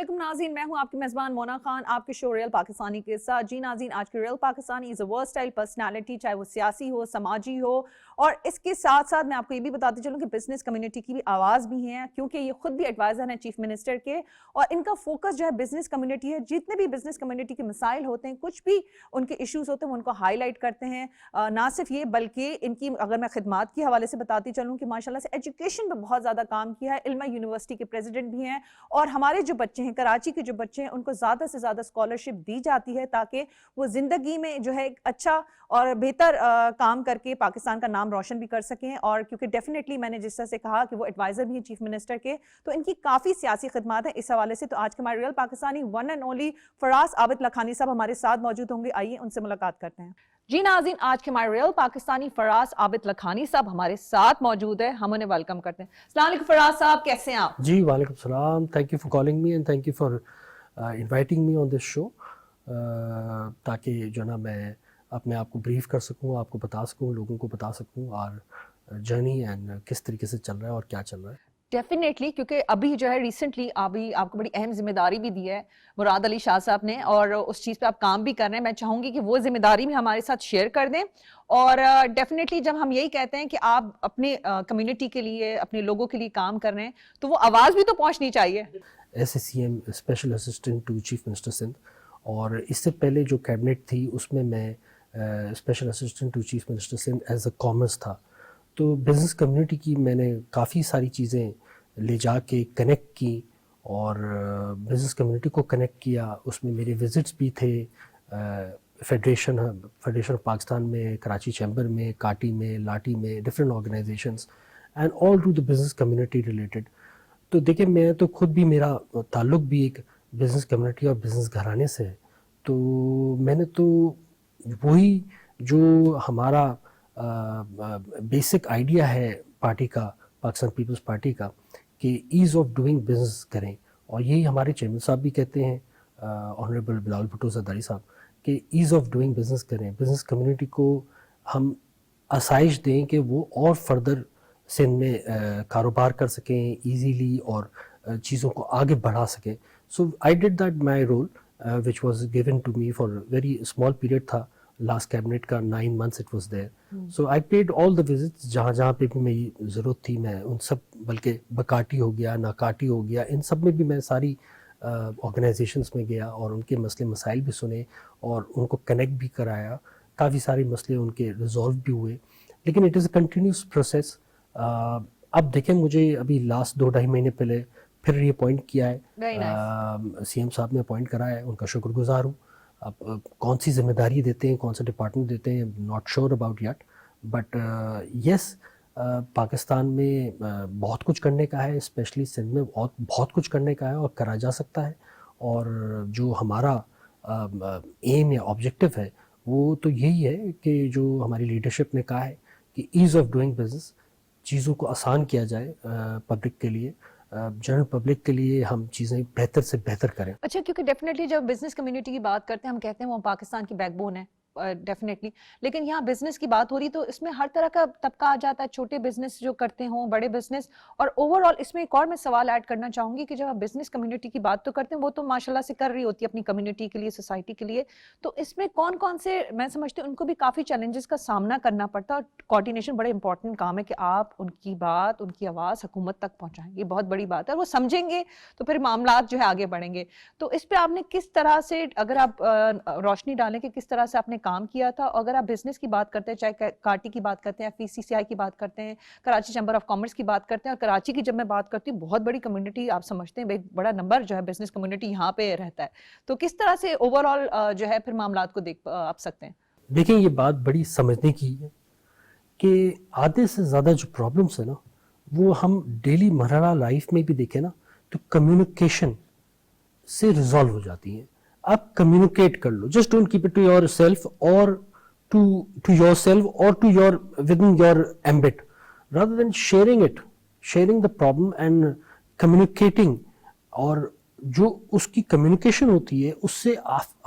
علیکم ناظرین، میں ہوں آپ کی میزبان مونا خان آپ کے شو ریل پاکستانی کے ساتھ. جی ناظرین، آج کے ریل پاکستانی از اے ورسٹائل پرسنالٹی، چاہے وہ سیاسی ہو، سماجی ہو، اور اس کے ساتھ ساتھ میں آپ کو یہ بھی بتاتی چلوں کہ بزنس کمیونٹی کی بھی آواز بھی ہیں، کیونکہ یہ خود بھی ایڈوائزر ہیں چیف منسٹر کے، اور ان کا فوکس جو ہے بزنس کمیونٹی ہے. جتنے بھی بزنس کمیونٹی کے مسائل ہوتے ہیں، کچھ بھی ان کے ایشوز ہوتے ہیں، وہ ان کو ہائی لائٹ کرتے ہیں. نہ صرف یہ بلکہ ان کی اگر میں خدمات کے حوالے سے بتاتی چلوں کہ ماشاءاللہ سے ایجوکیشن پہ بہت زیادہ کام کیا ہے. علمہ یونیورسٹی کے پریزیڈنٹ بھی ہیں، اور ہمارے جو بچے ہیں، کراچی کے جو بچے ہیں، ان کو زیادہ سے زیادہ اسکالرشپ دی جاتی ہے تاکہ وہ زندگی میں جو ہے ایک اچھا اور بہتر کام کر کے پاکستان کا نام روشن بھی کر سکیں. اور کیونکہ ڈیفینیٹلی میں نے جس طرح سے کہا کہ وہ ایڈوائزر بھی ہیں چیف منسٹر کے، تو ان کی کافی سیاسی خدمات ہیں اس حوالے سے. تو آج کے ہمارے real Pakistani one and only Faraz Abid Lakhani صاحب ہمارے ساتھ موجود ہوں گے. آئیے ان سے ملاقات کرتے ہیں. جی ناظرین، آج کے ہمارے ریل پاکستانی فراز عابد لکھانی صاحب ہمارے ساتھ موجود ہے، ہم انہیں ویلکم کرتے ہیں. السلام علیکم فراز صاحب، کیسے ہیں آپ؟ جی وعلیکم السلام. Thank you for calling me and thank you for inviting me on this show, تاکہ جو نا میں اپنے آپ کو بریف کر سکوں، آپ کو بتا سکوں، لوگوں کو بتا سکوں اور جرنی اینڈ کس طریقے سے چل رہا ہے اور کیا چل رہا ہے. ڈیفینیٹلی، کیونکہ ابھی جو ہے ریسنٹلی ابھی آپ کو بڑی اہم ذمہ داری بھی دی ہے مراد علی شاہ صاحب نے، اور اس چیز پہ آپ کام بھی کر رہے ہیں. میں چاہوں گی کہ وہ ذمہ داری بھی ہمارے ساتھ شیئر کر دیں. اور ڈیفینیٹلی جب ہم یہی کہتے ہیں کہ آپ اپنے کمیونٹی کے لیے، اپنے لوگوں کے لیے کام کر رہے ہیں، تو وہ آواز بھی تو پہنچنی چاہیے. SACM special assistant to chief minister Sindh, اور اس سے پہلے جو کیبنٹ تھی اس میں special assistant to chief minister Sindh as a commerce تھا. تو بزنس کمیونٹی کی میں نے کافی ساری چیزیں لے جا کے کنیکٹ کی، اور بزنس کمیونٹی کو کنیکٹ کیا. اس میں میرے وزٹس بھی تھے فیڈریشن آف پاکستان میں، کراچی چیمبر میں، کاٹی میں، لاٹھی میں، different organizations and all to the business community related. تو دیکھیں، میں تو خود بھی، میرا تعلق بھی ایک بزنس کمیونٹی اور بزنس گھرانے سے ہے. تو میں نے تو وہی جو ہمارا بیسک آئیڈیا ہے پارٹی کا، پاکستان پیپلز پارٹی کا، کہ ایز آف ڈوئنگ بزنس کریں، اور یہی ہمارے چیئرمین صاحب بھی کہتے ہیں، آنریبل بلاول بھٹو زرداری صاحب، کہ ایز آف ڈوئنگ بزنس کریں. بزنس کمیونٹی کو ہم آسائش دیں کہ وہ اور فردر سندھ میں کاروبار کر سکیں ایزیلی، اور چیزوں کو آگے بڑھا سکیں. So I did that my role which was given to me for very small period تھا لاسٹ کیبنٹ کا، 9 months it was there. So I paid all the visits جہاں جہاں پہ بھی میری ضرورت تھی، میں ان سب، بلکہ بکاٹی ہو گیا، ناکاٹی ہو گیا، ان سب میں بھی میں ساری آرگنائزیشنس میں گیا اور ان کے مسئلے مسائل بھی سنے اور ان کو کنیکٹ بھی کرایا. کافی سارے مسئلے ان کے ریزالو بھی ہوئے، لیکن it is a continuous process. اب دیکھیں، مجھے ابھی لاسٹ 2-2.5 مہینے پہلے پھر ری اپوائنٹ کیا ہے، CM صاحب نے اپوائنٹ کرا ہے، ان کا شکر گزار ہوں. اب کون سی ذمہ داری دیتے ہیں، کون سا ڈپارٹمنٹ دیتے ہیں، not sure about yet, but yes, Pakistan میں بہت کچھ کرنے کا ہے، اسپیشلی سندھ میں بہت کچھ کرنے کا ہے اور کرا جا سکتا ہے. اور جو ہمارا ایم یا آبجیکٹو ہے وہ تو یہی ہے کہ جو ہماری لیڈرشپ نے کہا ہے کہ ایز آف ڈوئنگ بزنس، چیزوں کو آسان کیا جائے پبلک کے لیے، جنرل پبلک کے لیے ہم چیزیں بہتر سے بہتر کریں. اچھا، کیونکہ ڈیفینیٹلی جب بزنس کمیونٹی کی بات کرتے ہیں، ہم کہتے ہیں وہ پاکستان کی بیک بون ہے ڈیفینیٹلی، لیکن یہاں بزنس کی بات ہو رہی تو اس میں ہر طرح کا طبقہ آ جاتا ہے، چھوٹے بزنس جو کرتے ہوں، بڑے بزنس. اور اوور آل اس میں ایک اور میں سوال ایڈ کرنا چاہوں گی کہ جب آپ بزنس کمیونٹی کی بات تو کرتے ہیں، وہ تو ماشاءاللہ سے کر رہی ہوتی ہے اپنی کمیونٹی کے لیے، سوسائٹی کے لیے، تو اس میں کون کون سے، میں سمجھتی ہوں ان کو بھی کافی چیلنجز کا سامنا کرنا پڑتا ہے، اور کوارڈینیشن بڑے امپورٹنٹ کام ہے کہ آپ ان کی بات، ان کی آواز حکومت تک پہنچائیں. یہ بہت بڑی بات ہے، وہ سمجھیں گے تو پھر معاملات جو ہے آگے بڑھیں گے. تو اس پہ آپ نے کس طرح سے، اگر آپ روشنی ڈالیں کہ کس طرح سے آپ نے کام کیا تھا؟ اگر آپ بزنس کی بات کرتے ہیں، چاہے کاٹی کی بات کرتے ہیں، FCCI کی بات کرتے ہیں، کراچی چیمبر آف کامرس کی بات کرتے ہیں، اور کراچی کی جب میں بات کرتی ہوں، بہت بڑی کمیونٹی آپ سمجھتے ہیں، ایک بڑا نمبر جو ہے بزنس کمیونٹی یہاں پہ رہتا ہے، تو کس طرح سے اوور آل جو ہے پھر معاملات کو دیکھ آپ سکتے ہیں؟ دیکھیں، یہ بات بڑی سمجھنے کی ہے کہ آدھے سے زیادہ جو پرابلمس ہیں نا، وہ ہم ڈیلی مرحلہ لائف میں بھی دیکھیں نا تو کمیونیکیشن سے ریزالو ہو جاتی ہیں. آپ کمیونیکیٹ کر لو، just don't keep it to yourself or to yourself or to your within your ambit, rather than sharing the problem and communicating. اور جو اس کی کمیونیکیشن ہوتی ہے، اس سے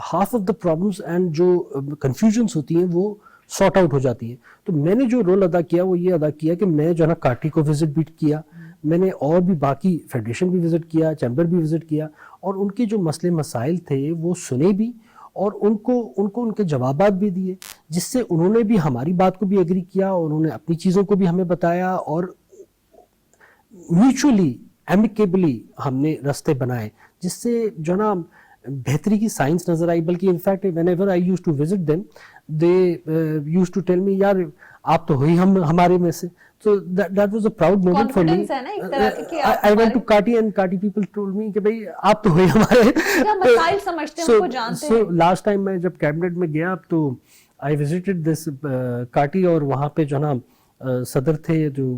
half of the problems and جو confusions ہوتی ہیں وہ سارٹ آؤٹ ہو جاتی ہیں. تو میں نے جو رول ادا کیا وہ یہ ادا کیا کہ میں جو ہے نا کاٹی کو وزٹ بھی کیا، میں نے اور بھی باقی فیڈریشن بھی وزٹ کیا، چیمبر بھی وزٹ کیا، اور ان کے جو مسئلے مسائل تھے وہ سنے بھی اور ان کو ان کے جوابات بھی دیے, جس سے انہوں نے بھی ہماری بات کو بھی ایگری کیا اور انہوں نے اپنی چیزوں کو بھی ہمیں بتایا اور میوچولی ایمیکیبلی ہم نے راستے بنائے, جس سے جو نا بہتری کی سائنس نظر آئی. بلکہ in fact whenever I use to visit them they use to tell me یار آپ تو ہوئی ہمارے میں سے. So that was a proud moment for me. Confidence ہے نا ایک طرح کی کہ آپ I went to Kati and Kati people told me کہ بھئی آپ تو ہوئی ہمارے. کیا مسائل سمجھتے ہیں ان کو جانتے ہیں. So last time میں جب کیبنٹ میں گیا تو I visited this Kati اور وہاں پہ جو نا صدر تھے جو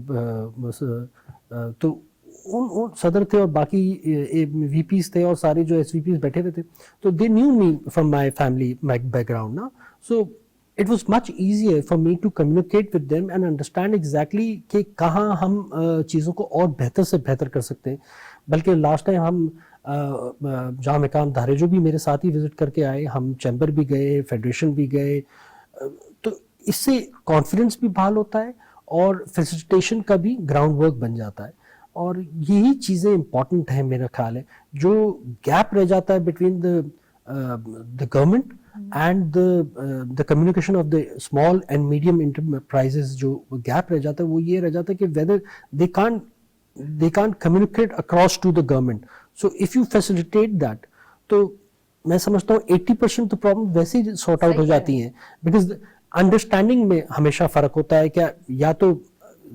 تو ان صدر تھے اور باقی وی پیز تھے اور سارے جو ایس وی پیز بیٹھے ہوئے تھے تو they knew me from my family back ground نا. سو it was much easier for me to communicate with them and understand exactly کہ کہاں ہم چیزوں کو اور بہتر سے بہتر کر سکتے ہیں. بلکہ لاسٹ ٹائم ہم جہاں مقام دھارے جو بھی میرے ساتھ ہی وزٹ کر کے آئے, ہم چیمبر بھی گئے, فیڈریشن بھی گئے, تو اس سے کانفیڈنس بھی بحال ہوتا ہے اور فیسیلیٹیشن کا بھی گراؤنڈ ورک بن جاتا ہے. اور یہی چیزیں امپورٹنٹ ہیں میرا خیال ہے. جو گیپ رہ جاتا ہے between the government and the communication of the small and medium enterprises, جو گیپ رہ جاتا ہے وہ یہ رہ جاتا ہے کہ whether they can't communicate across to the government. So if you facilitate that, تو میں سمجھتا ہوں 80% تو پرابلم ویسے ہی سارٹ آؤٹ ہو جاتی ہیں, بیکاز انڈرسٹینڈنگ میں ہمیشہ فرق ہوتا ہے. کیا یا تو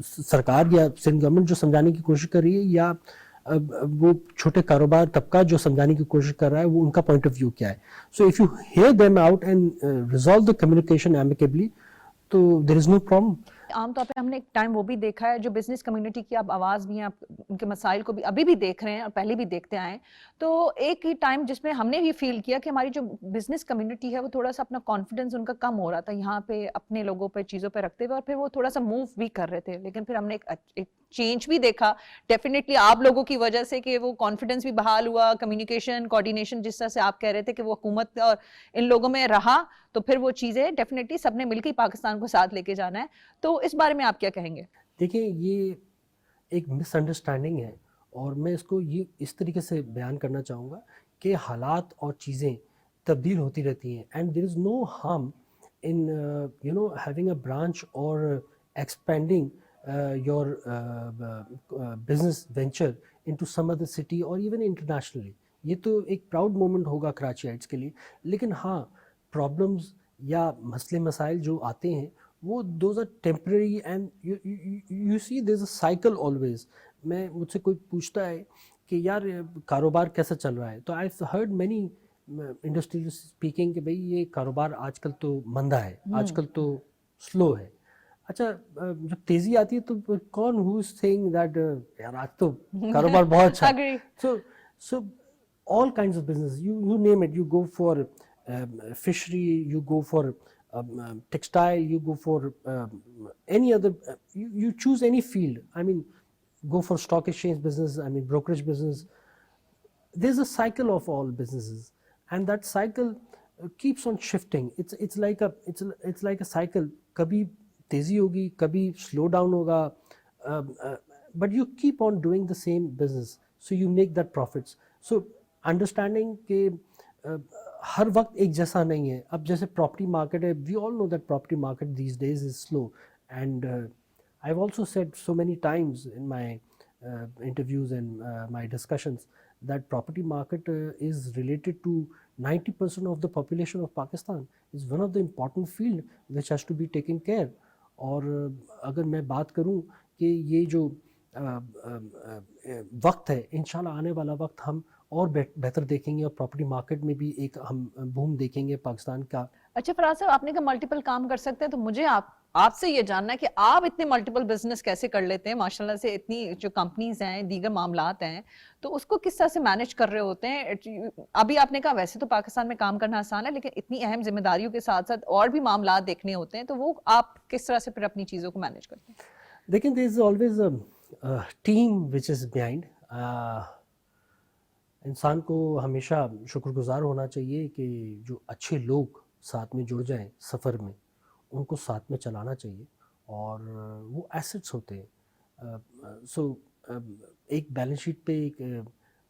سرکار یا سندھ گورنمنٹ جو سمجھانے کی کوشش کر رہی ہے یا وہ چھوٹے کاروبار طبقہ جو سمجھانے کی کوشش کر رہا ہے وہ ان کا پوائنٹ آف ویو کیا ہے. So if you hear them out and resolve the communication amicably تو دیر از نو پرابلم. عام طور پہ ہم نے ایک ٹائم وہ بھی دیکھا ہے جو بزنس کمیونٹی کی آپ آواز بھی ہیں, آپ ان کے مسائل کو بھی ابھی بھی دیکھ رہے ہیں اور پہلے بھی دیکھتے آئے ہیں. تو ایک ہی ٹائم جس میں ہم نے بھی فیل کیا کہ ہماری جو بزنس کمیونٹی ہے وہ تھوڑا سا اپنا کانفیڈنس ان کا کم ہو رہا تھا یہاں پہ اپنے لوگوں پہ چیزوں پہ رکھتے ہوئے, اور پھر وہ تھوڑا سا موو بھی کر رہے تھے. لیکن پھر ہم نے ایک چینج بھی دیکھا ڈیفینیٹلی آپ لوگوں کی وجہ سے کہ وہ کانفیڈنس بھی بحال ہوا, کمیونیکیشن کوآرڈینیشن جس طرح سے آپ کہہ رہے تھے کہ وہ حکومت اور ان لوگوں میں رہا, تو پھر وہ چیزیں ڈیفینیٹلی سب نے مل کے پاکستان کو ساتھ لے کے جانا ہے. تو اس بارے میں آپ کیا کہیں گے؟ دیکھیں یہ ایک مس انڈرسٹینڈنگ ہے اور میں اس کو یہ اس طریقے سے بیان کرنا چاہوں گا کہ حالات اور چیزیں تبدیل ہوتی رہتی ہیں and there is no harm in having a branch اور expanding your business venture into some other city or even internationally. یہ تو ایک پراؤڈ مومنٹ ہوگا کراچی ہائٹس کے لیے. لیکن ہاں پرابلمز یا مسئلے مسائل جو آتے ہیں وہ those are temporary and you see there is a cycle always. میں مجھ سے کوئی پوچھتا ہے کہ یار کاروبار کیسا چل رہا ہے, تو I heard many industrial speaking کہ بھئی یہ کاروبار آج کل تو مندہ ہے, آج کل تو سلو ہے. اچھا جب تیزی آتی ہے تو کون ہو از سیئنگ دیٹ یار آج تو کاروبار بہت اچھا ہے. سو all kinds of business, you name it, you go for fishery, you go for textile, you go for any other, you choose any field. I mean, go for stock exchange business, I mean brokerage business. There's a cycle of all businesses and that cycle keeps on shifting. It's like a cycle. kabhi tezi hogi, kabhi slow down hoga, but you keep on doing the same business, so you make that profits. So understanding کہ ہر وقت ایک جیسا نہیں ہے. اب جیسے property market ہے, we all know that property market these days is slow, and I have also said so many times in my interviews and my discussions that property market is related to 90% of the population of Pakistan, is one of the important field which has to be taken care. اور اگر میں بات کروں کہ یہ جو وقت ہے, انشاءاللہ آنے والا وقت ہم اور بہتر دیکھیں گے اور پراپرٹی مارکیٹ میں بھی ایک ہم بوم دیکھیں گے پاکستان کا. اچھا فراز صاحب, آپ نے کہا ملٹیپل کام کر سکتے ہیں, تو مجھے آپ سے یہ جاننا ہے کہ آپ اتنے ملٹیپل بزنس کیسے کر لیتے ہیں؟ ماشاءاللہ سے اتنی جو کمپنیز ہیں, دیگر معاملات ہیں, تو اس کو کس طرح سے مینیج کر رہے ہوتے ہیں؟ ابھی آپ نے کہا ویسے تو پاکستان میں کام کرنا آسان ہے, لیکن اتنی اہم ذمہ داریوں کے ساتھ ساتھ اور بھی معاملات دیکھنے ہوتے ہیں, تو وہ آپ کس طرح سے پھر اپنی چیزوں کو مینیج کرتے ہیں؟ دیکھیں there is always a team which is behind. انسان کو ہمیشہ شکر گزار ہونا چاہیے کہ جو اچھے لوگ ساتھ میں جڑ جائیں سفر میں, ان کو ساتھ میں چلانا چاہیے, اور وہ ایسٹس ہوتے ہیں. سو ایک بیلنس شیٹ پہ ایک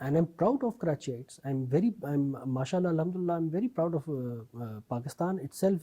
and I'm proud of Karachiites. I'm mashallah, alhamdulillah, I'm very proud of Pakistan itself.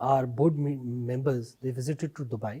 Our board members they visited to Dubai,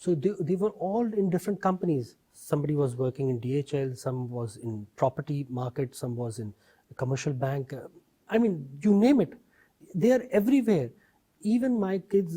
So they were all in different companies. Somebody was working in DHL, some was in property market, some was in a commercial bank. I mean, you name it. They are everywhere. Even my kids,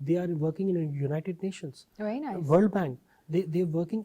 they are working in United Nations, Very nice. World Bank. They are working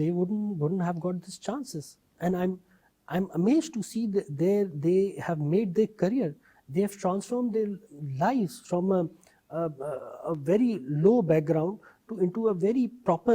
they wouldn't have got these chances. And I'm amazed to see that they have made their career. They have transformed their lives from a very low background to into a very proper,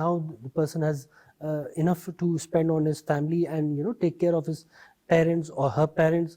now the person has enough to spend on his family and take care of his parents or her parents.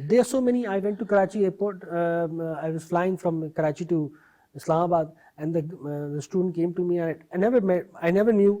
There are so many. I went to Karachi airport. I was flying from Karachi to Islamabad, and the student came to me, and I never knew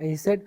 And he said,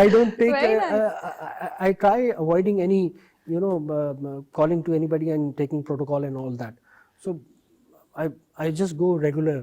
I don't take. I try avoiding any, calling to anybody and taking protocol and all that. So I just go regular.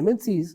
MNCs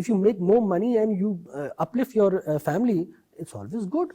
If you make more money and you uplift your family, it's always good.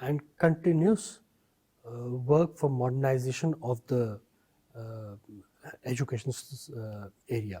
and continuous work for modernization of the education area.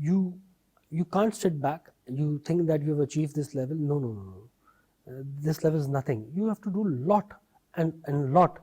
you can't sit back. You think that you have achieved this level. No. This level is nothing. You have to do lot and lot.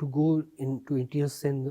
to go into interior Sindh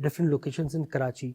different locations in Karachi,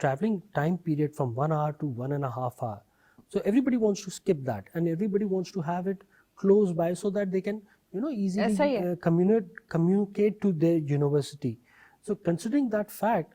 traveling time period from 1 hour to 1.5 hour, so everybody wants to skip that and everybody wants to have it close by so that they can easily communicate to their university. So considering that fact,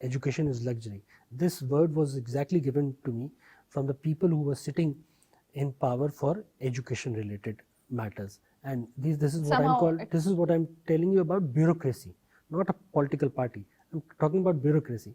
education is luxury. This word was exactly given to me from the people who were sitting in power for education related matters. And this is what I'm telling you about bureaucracy, not a political party. I'm talking about bureaucracy.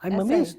I'm amazed.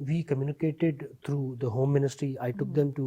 we communicated through the home ministry. I took them to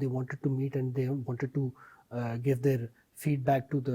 they wanted to meet and they wanted to give their feedback to the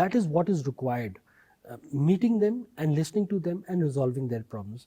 that is what is required. Meeting them and listening to them and resolving their problems.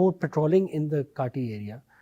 More patrolling in the Kati area.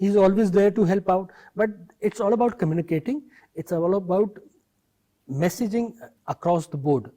he is always there to help out. But it's all about communicating. It's all about messaging across the board.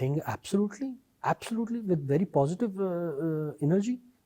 think absolutely with very positive energy.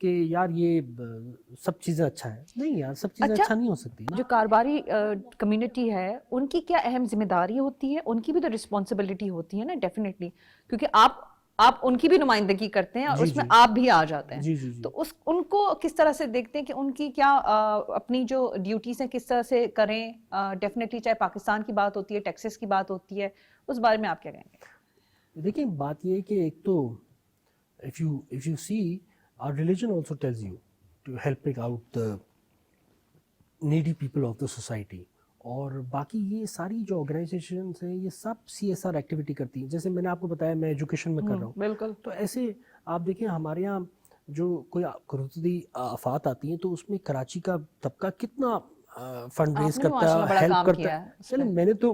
کہ یار یہ سب چیزیں اچھا ہے. نہیں یار, سب چیزیں اچھا نہیں ہو سکتی نا. جو کاروباری کمیونٹی ہے ان کی کیا اہم ذمہ داری ہوتی ہے؟ ان کی بھی تو رسپانسبلٹی ہوتی ہے نا ڈیفینیٹلی, کیونکہ آپ ان کی بھی نمائندگی کرتے ہیں اور اس میں آپ بھی آ جاتے ہیں. جی جی جی. تو ان کو کس طرح سے دیکھتے ہیں کہ ان کی کیا اپنی جو ڈیوٹیز ہیں کس طرح سے کریں؟ ڈیفینیٹلی چاہے پاکستان کی بات ہوتی ہے, ٹیکسس کی بات ہوتی ہے, اس بارے میں آپ کیا کہیں گے؟ دیکھیں بات یہ ہے کہ ایک تو if you see our religion also tells you to helping out the needy people of the society. اور باقی یہ ساری جو آرگنائزیشنس ہیں یہ سب CSR ایکٹیویٹی کرتی ہیں. جیسے میں نے آپ کو بتایا میں ایجوکیشن میں کر رہا ہوں, بالکل. تو ایسے آپ دیکھیں ہمارے یہاں جو کوئی قدرتی آفات آتی ہیں تو اس میں کراچی کا طبقہ کتنا فنڈ ریز کرتا ہے, ہیلپ کرتا ہے. چلیں میں نے تو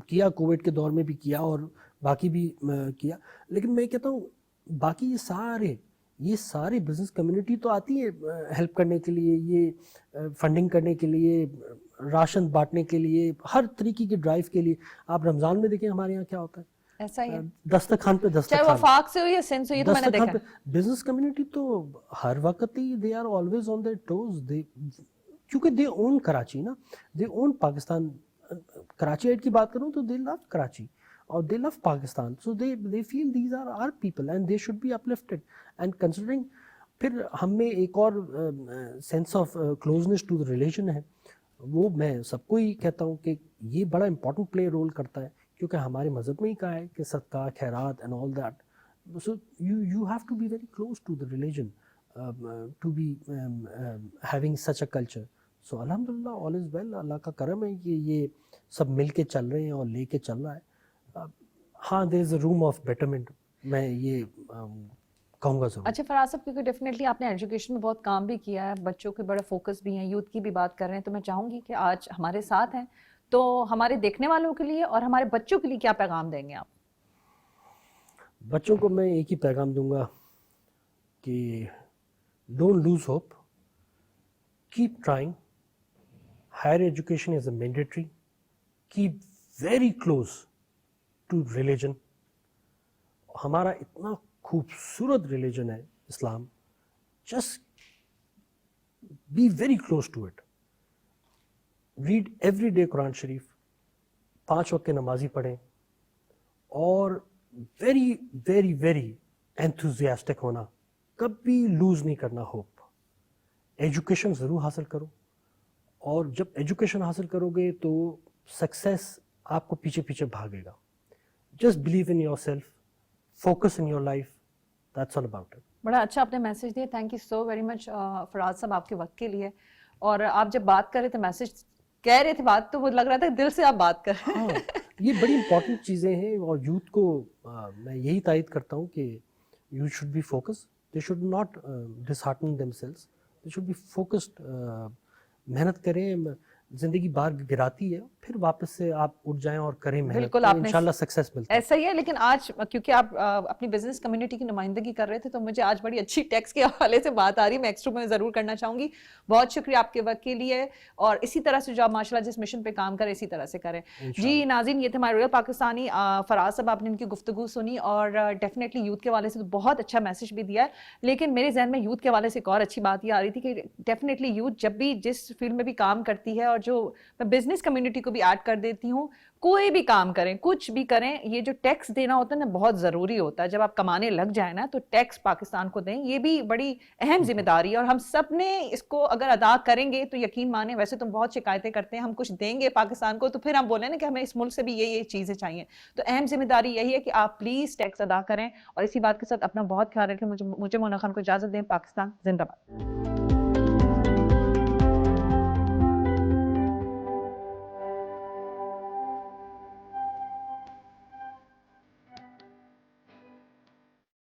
کیا, کووڈ کے دور میں بھی کیا اور باقی بھی کیا, لیکن میں کہتا ہوں باقی یہ سارے بزنس کمیونٹی تو آتی ہے ہیلپ کرنے کے لیے, یہ فنڈنگ کرنے کے لیے, راشن بانٹنے کے لیے, ہر طریقے کی ڈرائیو کے لیے. آپ رمضان میں دیکھیں ہمارے یہاں کیا ہوتا ہے, ایسا ہی ہے, دسترخوان پہ چاہے وفاق سے ہو یا سندھ سے, یہ تو میں نے دیکھا. بزنس کمیونٹی تو ہر وقت ہی they are always on their toes, کیونکہ دے اون کراچی نا, دے اون پاکستان. کراچی ایڈ کی بات کروں تو دے لو کراچی اور they love Pakistan, so they feel these are our people and they should be uplifted. And considering پھر ہم میں ایک اور sense of closeness to the religion ہے, وہ میں سب کو ہی کہتا ہوں کہ یہ بڑا important play رول کرتا ہے, کیونکہ ہمارے مذہب میں ہی کہا ہے کہ صدقہ, خیرات and all that. So you have to be very close to the religion to be having such a culture. So alhamdulillah all is well, اللہ کا کرم ہے کہ یہ سب مل کے چل رہے ہیں اور لے کے چل رہا ہے. ہاں دیر is a room of betterment, میں یہ کہوں گا ضرور. اچھا فراز صاحب, کیونکہ ڈیفینیٹلی آپ نے ایجوکیشن میں بہت کام بھی کیا ہے, بچوں کے بڑے فوکس بھی ہیں, یوتھ کی بھی بات کر رہے ہیں, تو میں چاہوں گی کہ آج ہمارے ساتھ ہیں تو ہمارے دیکھنے والوں کے لیے اور ہمارے بچوں کے لیے کیا پیغام دیں گے آپ؟ بچوں کو میں ایک ہی پیغام دوں گا کہ don't lose hope, keep trying, higher education is a mandatory, keep very close to religion. ہمارا اتنا خوبصورت ریلیجن ہے Islam, just be very close to it. Read every day Quran شریف, 5 وقت کے نمازی پڑھیں, اور ویری ویری ویری انتھوزیاسٹک ہونا, کبھی لوز نہیں کرنا ہوپ. ایجوکیشن ضرور حاصل کرو, اور جب ایجوکیشن حاصل کرو گے تو سکسیس آپ کو پیچھے پیچھے بھاگے گا. Just believe in yourself, focus in your life, that's all about it. بڑا اچھا آپ نے میسج دیا, thank you so very much Faraz صاحب آپ کے وقت کے لیے. اور آپ جب بات کر رہے تھے, میسج کہہ رہے تھے بات, تو وہ لگ رہا تھا دل سے آپ بات کر رہے ہیں. ہاں یہ بڑی امپورٹنٹ چیزیں ہیں, اور یوتھ کو میں یہی تائید کرتا ہوں کہ youth should be focus, they should not dishearten themselves, they should be focused. محنت کریں, زندگی بار گراتی ہے, پھر واپس سے آپ اٹھ جائیں اور کریں محنت, بالکل آپ نے انشاءاللہ سکسیس ملتا ہے. ایسا ہی ہے. لیکن آج کیونکہ آپ اپنی بزنس کمیونٹی کی نمائندگی کر رہے تھے, تو مجھے آج بڑی اچھی ٹیکس کے حوالے سے بات آ رہی ہے, میں ایکسٹرا میں ضرور کرنا چاہوں گی. بہت شکریہ آپ کے وقت کے لیے, اور اسی طرح سے جو آپ ماشاءاللہ جس مشن پہ کام کریں اسی طرح سے کریں. جی ناظرین, یہ تھے ہمارے ریئل پاکستانی فراز صاحب, آپ نے ان کی گفتگو سنی, اور ڈیفینیٹلی یوتھ کے حوالے سے تو بہت اچھا میسج بھی دیا ہے. لیکن میرے ذہن میں یوتھ کے حوالے سے ایک اور اچھی بات یہ آ رہی تھی کہ ڈیفینیٹلی یوتھ جب بھی جس فیلڈ میں بھی کام کرتی ہے, اور جو میں بزنس کمیونٹی کو بھی ایڈ کر دیتی ہوں, کوئی بھی کام کریں, کچھ بھی کریں, یہ جو ٹیکس دینا ہوتا ہے نا بہت ضروری ہوتا ہے. جب آپ کمانے لگ جائیں نا تو ٹیکس پاکستان کو دیں, یہ بھی بڑی اہم ذمہ داری ہے, اور ہم سب نے اس کو اگر ادا کریں گے تو یقین مانیں, ویسے تو بہت شکایتیں کرتے ہیں, ہم کچھ دیں گے پاکستان کو تو پھر ہم بولیں نا کہ ہمیں اس ملک سے بھی یہ چیزیں چاہیے. تو اہم ذمہ داری یہی ہے کہ آپ پلیز ٹیکس ادا کریں, اور اسی بات کے ساتھ اپنا بہت خیال رکھیں. مجھے مونا خان کو اجازت دیں. پاکستان زندہ باد.